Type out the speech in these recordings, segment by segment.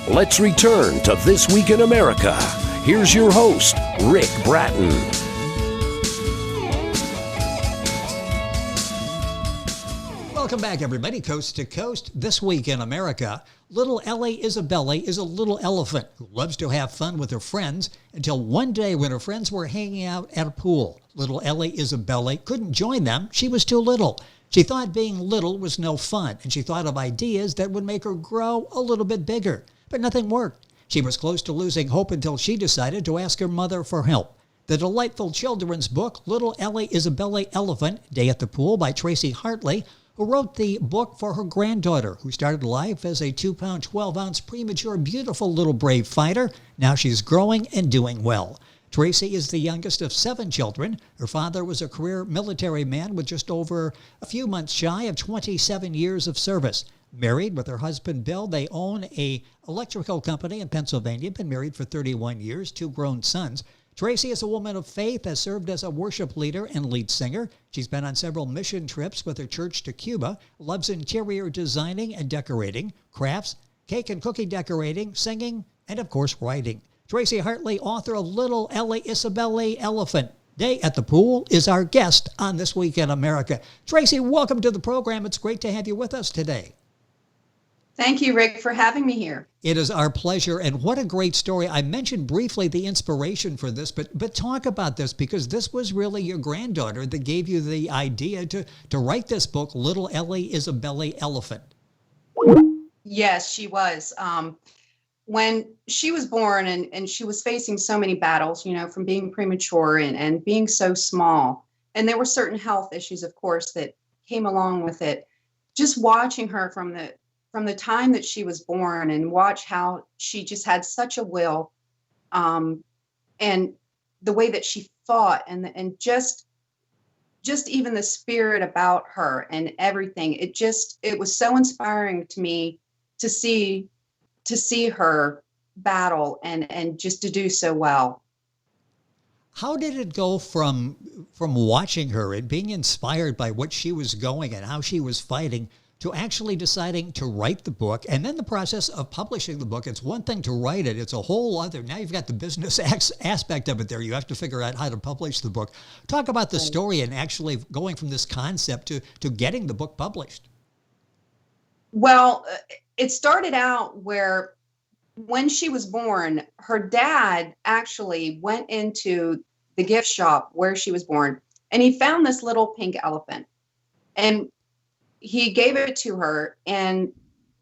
Let's return to This Week in America. Here's your host, Rick Bratton. Welcome back, everybody, coast to coast. This Week in America, little Ellie Isabellie is a little elephant who loves to have fun with her friends until one day when her friends were hanging out at a pool. Little Ellie Isabellie couldn't join them. She was too little. She thought being little was no fun, and she thought of ideas that would make her grow a little bit bigger. But nothing worked. She was close to losing hope until she decided to ask her mother for help. The delightful children's book, Little Ellie Isabellie Elephant, Day at the Pool by Tracy Hartley, who wrote the book for her granddaughter, who started life as a 2-pound, 12-ounce premature, beautiful little brave fighter. Now she's growing and doing well. Tracy is the youngest of 7 children. Her father was a career military man with just over a few months shy of 27 years of service. Married with her husband, Bill, they own a electrical company in Pennsylvania, been married for 31 years, 2 grown sons. Tracy is a woman of faith, has served as a worship leader and lead singer. She's been on several mission trips with her church to Cuba, loves interior designing and decorating, crafts, cake and cookie decorating, singing, and of course, writing. Tracy Hartley, author of Little Ellie Isabellie Elephant, Day at the Pool, is our guest on This Week in America. Tracy, welcome to the program. It's great to have you with us today. Thank you, Rick, for having me here. It is our pleasure, and what a great story. I mentioned briefly the inspiration for this, but talk about this, because this was really your granddaughter that gave you the idea to write this book, Little Ellie Isabellie Elephant. Yes, she was. When she was born and she was facing so many battles, from being premature and being so small, and there were certain health issues, of course, that came along with it. Just watching her from the time that she was born and watch how she just had such a will, and the way that she fought and just even the spirit about her and everything, it was so inspiring to me to see her battle and just to do so well. How did it go from watching her and being inspired by what she was going and how she was fighting to actually deciding to write the book, and then the process of publishing the book? It's one thing to write it. It's a whole other. Now you've got the business aspect of it there. You have to figure out how to publish the book. Talk about the story and actually going from this concept to getting the book published. Well, it started out where when she was born, her dad actually went into the gift shop where she was born, and he found this little pink elephant. And he gave it to her. And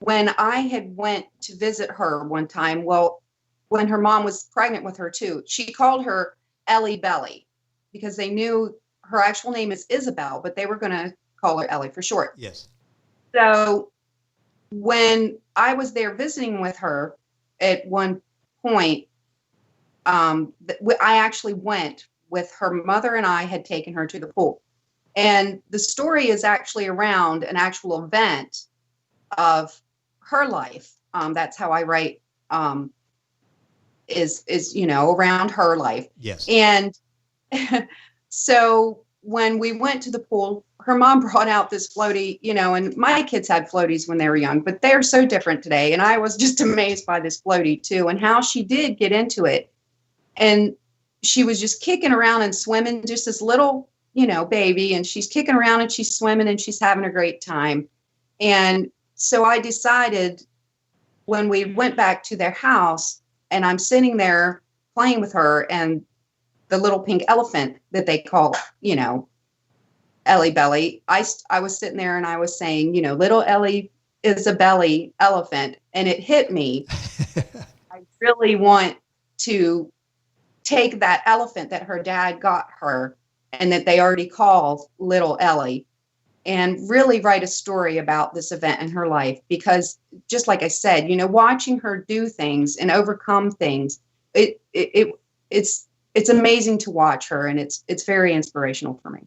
when I had went to visit her one time, well, when her mom was pregnant with her too, she called her Ellie Belly because they knew her actual name is Isabel, but they were going to call her Ellie for short. Yes. So when I was there visiting with her at one point, I actually went with her mother, and I had taken her to the pool. And the story is actually around an actual event of her life. That's how I write, is around her life. Yes. And so when we went to the pool, her mom brought out this floaty, and my kids had floaties when they were young, but they're so different today. And I was just amazed by this floaty too, and how she did get into it. And she was just kicking around and swimming, just this little baby, and she's kicking around and she's swimming and she's having a great time. And so I decided when we went back to their house and I'm sitting there playing with her and the little pink elephant that they call, Ellie Belly, I was sitting there and I was saying, Little Ellie Isabellie Elephant. And it hit me. I really want to take that elephant that her dad got her and that they already called Little Ellie, and really write a story about this event in her life. Because just like I said, watching her do things and overcome things, it's amazing to watch her, and it's very inspirational for me.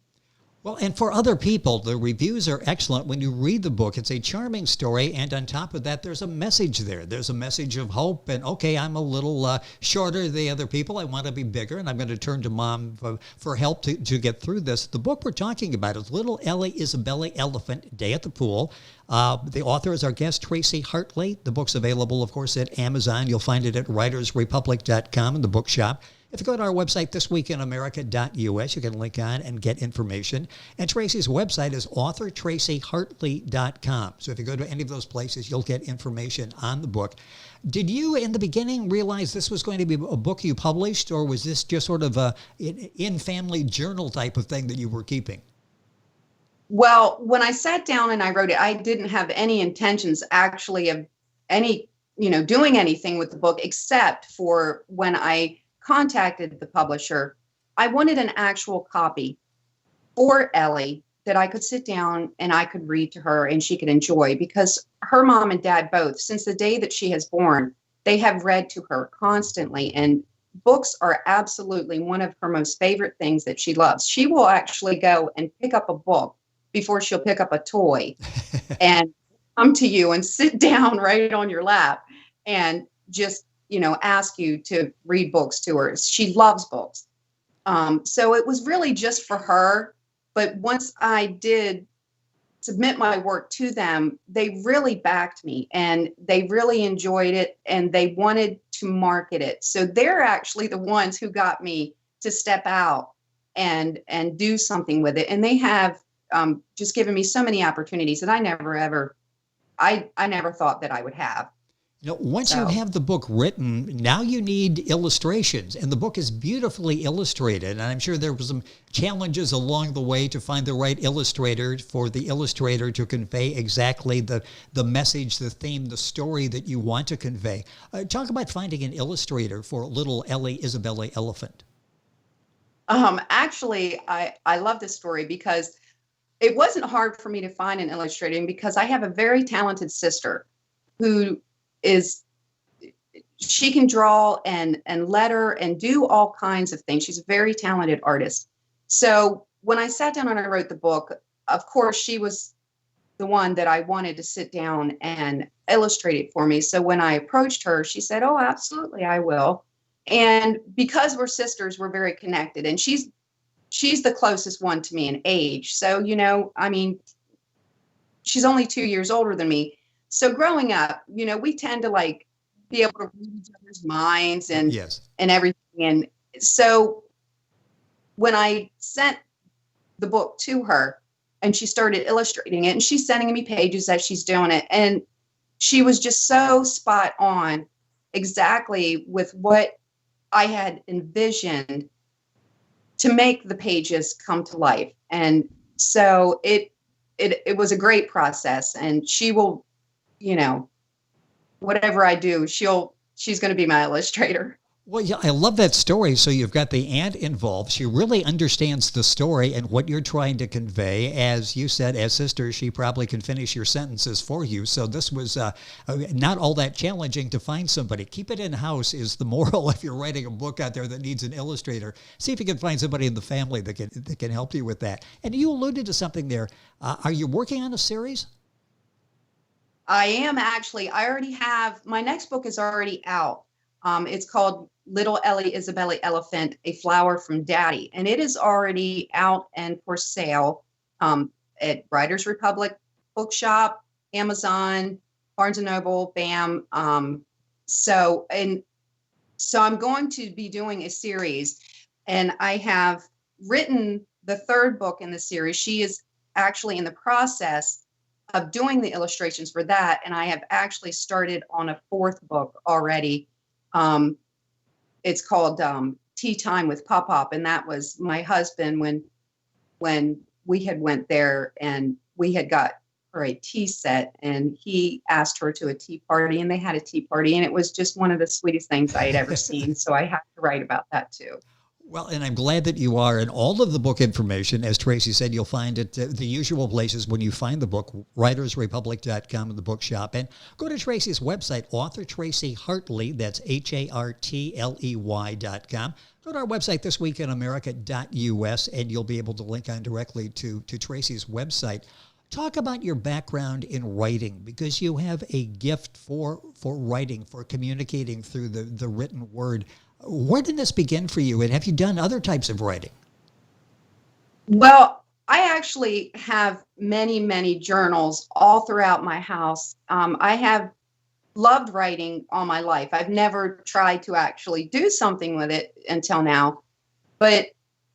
Well, and for other people, the reviews are excellent. When you read the book, it's a charming story. And on top of that, there's a message there. There's a message of hope. And, okay, I'm a little shorter than the other people. I want to be bigger. And I'm going to turn to Mom for help to get through this. The book we're talking about is Little Ellie Isabellie Elephant, Day at the Pool. The author is our guest, Tracy Hartley. The book's available, of course, at Amazon. You'll find it at writersrepublic.com in the bookshop. If you go to our website, thisweekinamerica.us, you can link on and get information. And Tracy's website is authortracyhartley.com. So if you go to any of those places, you'll get information on the book. Did you, in the beginning, realize this was going to be a book you published, or was this just sort of a in-family journal type of thing that you were keeping? Well, when I sat down and I wrote it, I didn't have any intentions actually of doing anything with the book, except for when I contacted the publisher. I wanted an actual copy for Ellie that I could sit down and I could read to her and she could enjoy, because her mom and dad both, since the day that she has born, they have read to her constantly. And books are absolutely one of her most favorite things that she loves. She will actually go and pick up a book before she'll pick up a toy and come to you and sit down right on your lap and just, ask you to read books to her. She loves books. So it was really just for her. But once I did submit my work to them, they really backed me and they really enjoyed it and they wanted to market it. So they're actually the ones who got me to step out and do something with it. And they have just given me so many opportunities that I never thought that I would have. Once you have the book written, now you need illustrations, and the book is beautifully illustrated. And I'm sure there were some challenges along the way to find the right illustrator for the illustrator to convey exactly the message, the theme, the story that you want to convey. Talk about finding an illustrator for little Ellie Isabellie elephant. Actually, I love this story because it wasn't hard for me to find an illustrator, because I have a very talented sister who she can draw and letter and do all kinds of things. She's a very talented artist. So when I sat down and I wrote the book, of course, she was the one that I wanted to sit down and illustrate it for me. So when I approached her, she said, "Oh, absolutely, I will." And because we're sisters, we're very connected. And she's the closest one to me in age. So, she's only 2 years older than me. So growing up, we tend to be able to read each other's minds and Yes. and everything. And so when I sent the book to her and she started illustrating it, and she's sending me pages as she's doing it, and she was just so spot on exactly with what I had envisioned to make the pages come to life. And so it was a great process, and she will, whatever I do, she's going to be my illustrator. Well, yeah, I love that story. So you've got the aunt involved. She really understands the story and what you're trying to convey. As you said, as sisters, she probably can finish your sentences for you. So this was not all that challenging to find somebody. Keep it in-house is the moral if you're writing a book out there that needs an illustrator. See if you can find somebody in the family that can help you with that. And you alluded to something there. Are you working on a series? I am actually. I already have, my next book is already out. It's called Little Ellie Isabellie Elephant, A Flower from Daddy. And it is already out and for sale at Writers Republic Bookshop, Amazon, Barnes & Noble, BAM. So I'm going to be doing a series, and I have written the third book in the series. She is actually in the process of doing the illustrations for that, and I have actually started on a fourth book already. It's called Tea Time with Pop Pop, and that was my husband when we had went there and we had got her a tea set, and he asked her to a tea party, and they had a tea party, and it was just one of the sweetest things I had ever seen. So I have to write about that too. Well, and I'm glad that you are. And all of the book information, as Tracy said, you'll find it the usual places when you find the book, writersrepublic.com in the bookshop. And go to Tracy's website, author Tracy Hartley, that's HARTLEY.com. Go to our website, thisweekinamerica.us, and you'll be able to link on directly to Tracy's website. Talk about your background in writing, because you have a gift for writing, for communicating through the written word. Where did this begin for you, and have you done other types of writing? Well, I actually have many, many journals all throughout my house. I have loved writing all my life. I've never tried to actually do something with it until now, but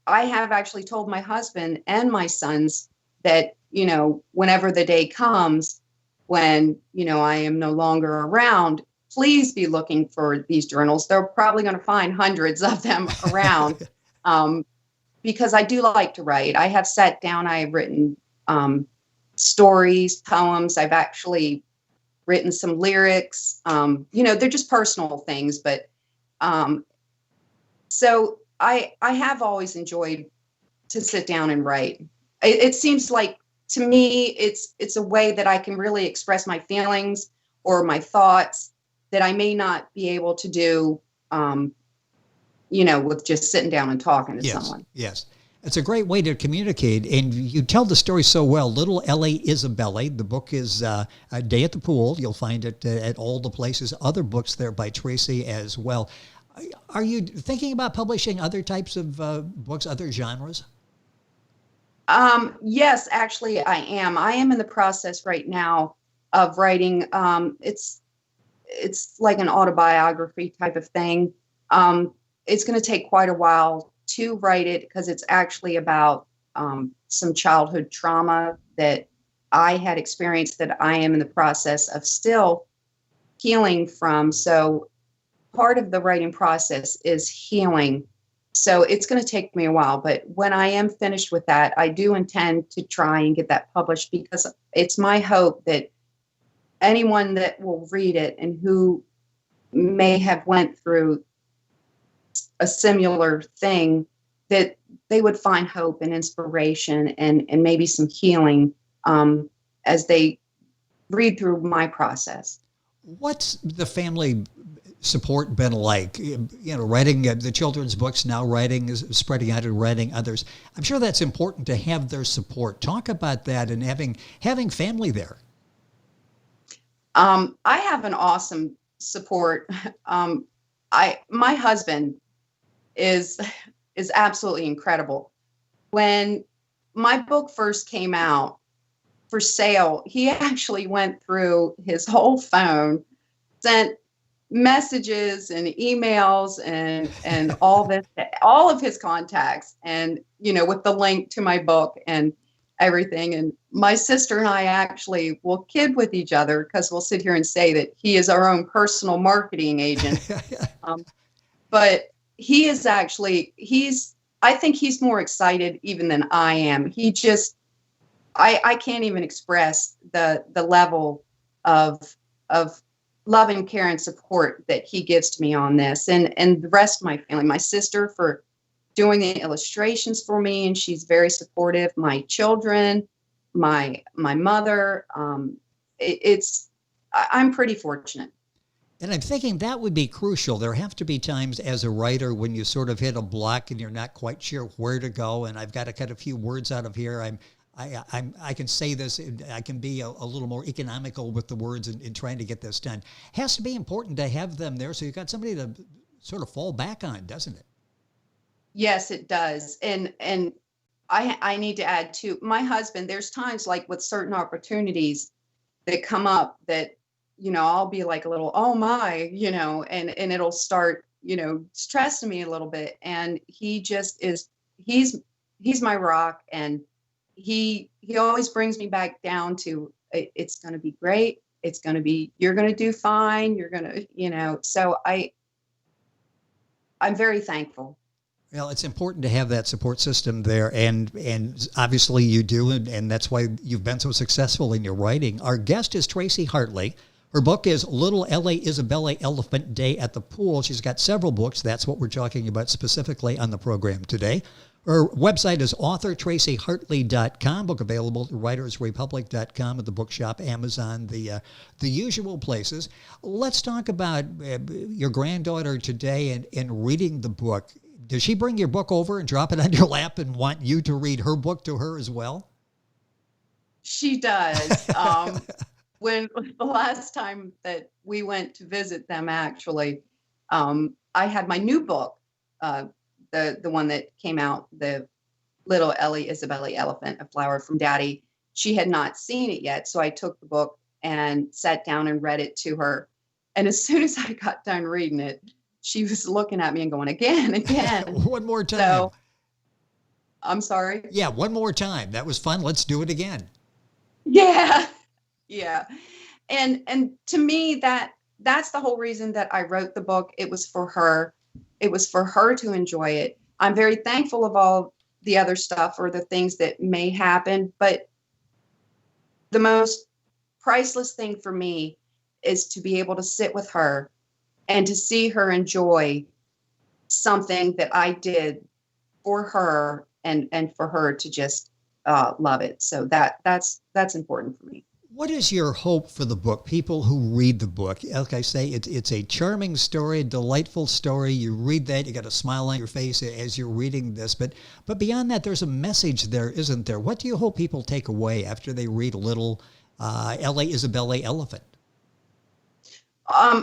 I have actually told my husband and my sons that, whenever the day comes when, I am no longer around, please be looking for these journals. They're probably going to find hundreds of them around. Because I do like to write. I have sat down, I have written stories, poems. I've actually written some lyrics. They're just personal things, but so I have always enjoyed to sit down and write. It seems like, to me, it's a way that I can really express my feelings or my thoughts that I may not be able to do with just sitting down and talking to someone. Yes. It's a great way to communicate. And you tell the story so well. Little Ellie Isabellie. The book is A Day at the Pool. You'll find it at all the places. Other books there by Tracy as well. Are you thinking about publishing other types of books, other genres? Yes, actually, I am. I am in the process right now of writing. It's like an autobiography type of thing. It's going to take quite a while to write it because it's actually about some childhood trauma that I had experienced that I am in the process of still healing from. So part of the writing process is healing. So it's going to take me a while, but when I am finished with that, I do intend to try and get that published because it's my hope that anyone that will read it and who may have went through a similar thing, that they would find hope and inspiration and maybe some healing as they read through my process. What's the family support been like? Writing the children's books, now spreading out and writing others. I'm sure that's important to have their support. Talk about that and having family there. I have an awesome support. My husband is absolutely incredible. When my book first came out for sale, he actually went through his whole phone, sent messages and emails and all of his contacts, and with the link to my book and everything. And my sister and I actually will kid with each other because we'll sit here and say that he is our own personal marketing agent. But he is actually, I think he's more excited even than I am. He just, I can't even express the level of love and care and support that he gives to me on this, and the rest of my family, my sister for doing the illustrations for me, and she's very supportive. My children, my mother, I'm pretty fortunate. And I'm thinking that would be crucial. There have to be times as a writer when you sort of hit a block and you're not quite sure where to go. And I've got to cut a few words out of here. I can say this. I can be a little more economical with the words in trying to get this done. Has to be important to have them there, so you've got somebody to sort of fall back on, doesn't it? Yes, it does. And I need to add too, my husband. There's times like with certain opportunities that come up that I'll be like a little, oh my, and it'll start, stressing me a little bit. And he just is, he's my rock. And he always brings me back down to, it's going to be great. It's going to be, you're going to do fine. You're going to, so I'm very thankful. Well, it's important to have that support system there, and obviously you do, and that's why you've been so successful in your writing. Our guest is Tracy Hartley. Her book is Little Ellie Isabellie, Elephant Day at the Pool. She's got several books. That's what we're talking about specifically on the program today. Her website is authortracyhartley.com. Book available at writersrepublic.com, at the bookshop, Amazon, the usual places. Let's talk about your granddaughter today and reading the book. Does she bring your book over and drop it on your lap and want you to read her book to her as well? She does. When the last time that we went to visit them, actually, I had my new book, the one that came out, the Little Ellie Isabellie Elephant, A Flower from Daddy. She had not seen it yet. So I took the book and sat down and read it to her. And as soon as I got done reading it, she was looking at me and going, again. One more time. So, I'm sorry. Yeah, one more time. That was fun. Let's do it again. Yeah. Yeah. And to me, that's the whole reason that I wrote the book. It was for her. It was for her to enjoy it. I'm very thankful of all the other stuff or the things that may happen, but the most priceless thing for me is to be able to sit with her and to see her enjoy something that I did for her and for her to just love it. So that's important for me. What is your hope for the book? People who read the book, like I say, it's a charming story, a delightful story. You read that, you got a smile on your face as you're reading this. But beyond that, there's a message there, isn't there? What do you hope people take away after they read Little Ellie Isabellie Elephant?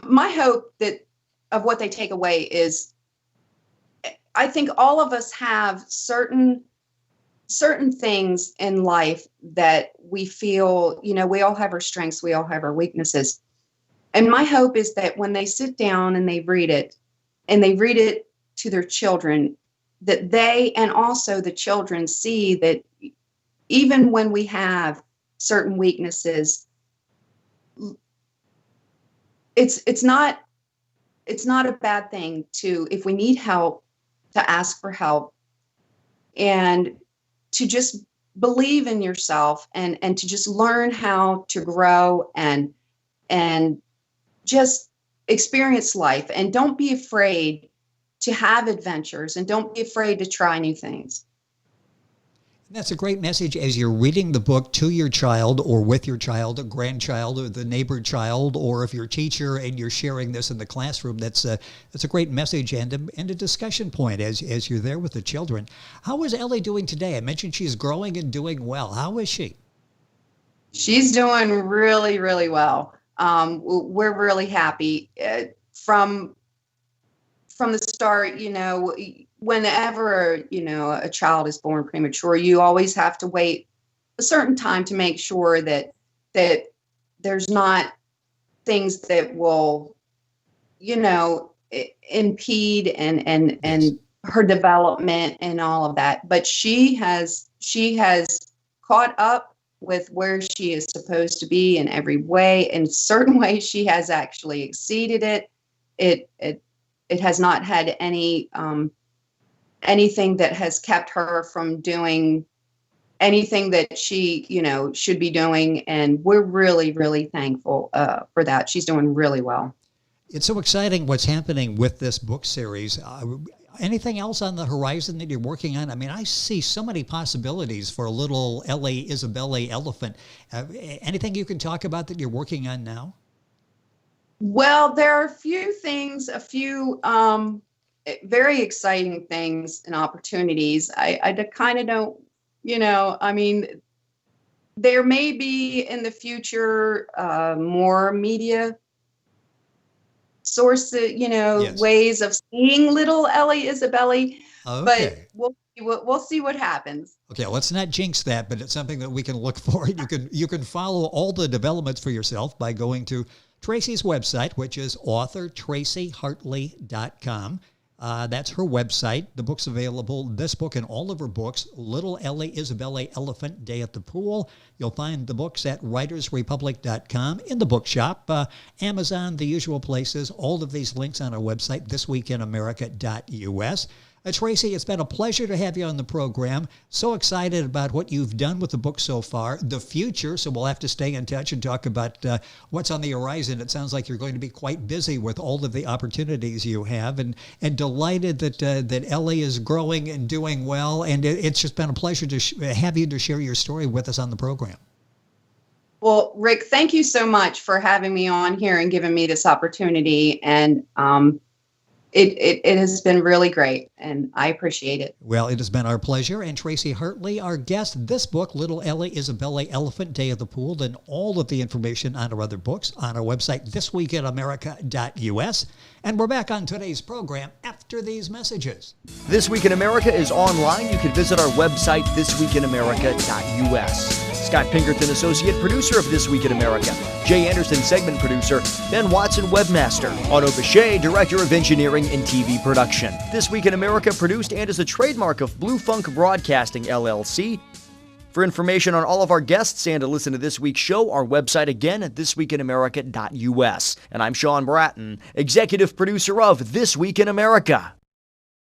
My hope that of what they take away is, I think all of us have certain things in life that we feel, we all have our strengths, we all have our weaknesses. And my hope is that when they sit down and they read it to their children, that they and also the children see that even when we have certain weaknesses, it's not a bad thing to, if we need help, to ask for help and to just believe in yourself and to just learn how to grow and just experience life. And don't be afraid to have adventures and don't be afraid to try new things. That's a great message as you're reading the book to your child or with your child, a grandchild or the neighbor child, or if you're a teacher and you're sharing this in the classroom. That's a great message and a discussion point as you're there with the children. How is Ellie doing today? I mentioned she's growing and doing well. How is she? She's doing really, really well. We're really happy. From the start, whenever, a child is born premature, you always have to wait a certain time to make sure that there's not things that will, impede and her development and all of that. But she has caught up with where she is supposed to be in every way. In certain ways, she has actually exceeded it. It has not had anything that has kept her from doing anything that she, should be doing. And we're really, really thankful for that. She's doing really well. It's so exciting what's happening with this book series. Anything else on the horizon that you're working on? I mean, I see so many possibilities for Little Ellie Isabellie Elephant. Anything you can talk about that you're working on now? Well, there are a few very exciting things and opportunities. I kind of don't, there may be in the future more media sources, Yes. ways of seeing Little Ellie Isabellie, Okay. but we'll see what happens. Okay, let's not jinx that, but it's something that we can look for. You can follow all the developments for yourself by going to Tracy's website, which is authortracyhartley.com. That's her website. The book's available, this book and all of her books, Little Ellie Isabellie Elephant, Day at the Pool. You'll find the books at writersrepublic.com, in the bookshop, Amazon, the usual places. All of these links on our website, thisweekinamerica.us. Tracy, it's been a pleasure to have you on the program. So excited about what you've done with the book so far, the future, so we'll have to stay in touch and talk about what's on the horizon. It sounds like you're going to be quite busy with all of the opportunities you have, and delighted that Ellie is growing and doing well, and it's just been a pleasure to have you to share your story with us on the program. Well, Rick, thank you so much for having me on here and giving me this opportunity. And it has been really great, and I appreciate it. Well, it has been our pleasure. And Tracy Hartley, our guest. This book, Little Ellie Isabellie, Elephant Day of the Pool, and all of the information on our other books on our website, thisweekinamerica.us. And we're back on today's program after these messages. This Week in America is online. You can visit our website, thisweekinamerica.us. Scott Pinkerton, Associate Producer of This Week in America. Jay Anderson, Segment Producer. Ben Watson, Webmaster. Otto Bechet, Director of Engineering and TV Production. This Week in America produced and is a trademark of Blue Funk Broadcasting, LLC. For information on all of our guests and to listen to this week's show, our website again at thisweekinamerica.us. And I'm Sean Bratton, Executive Producer of This Week in America.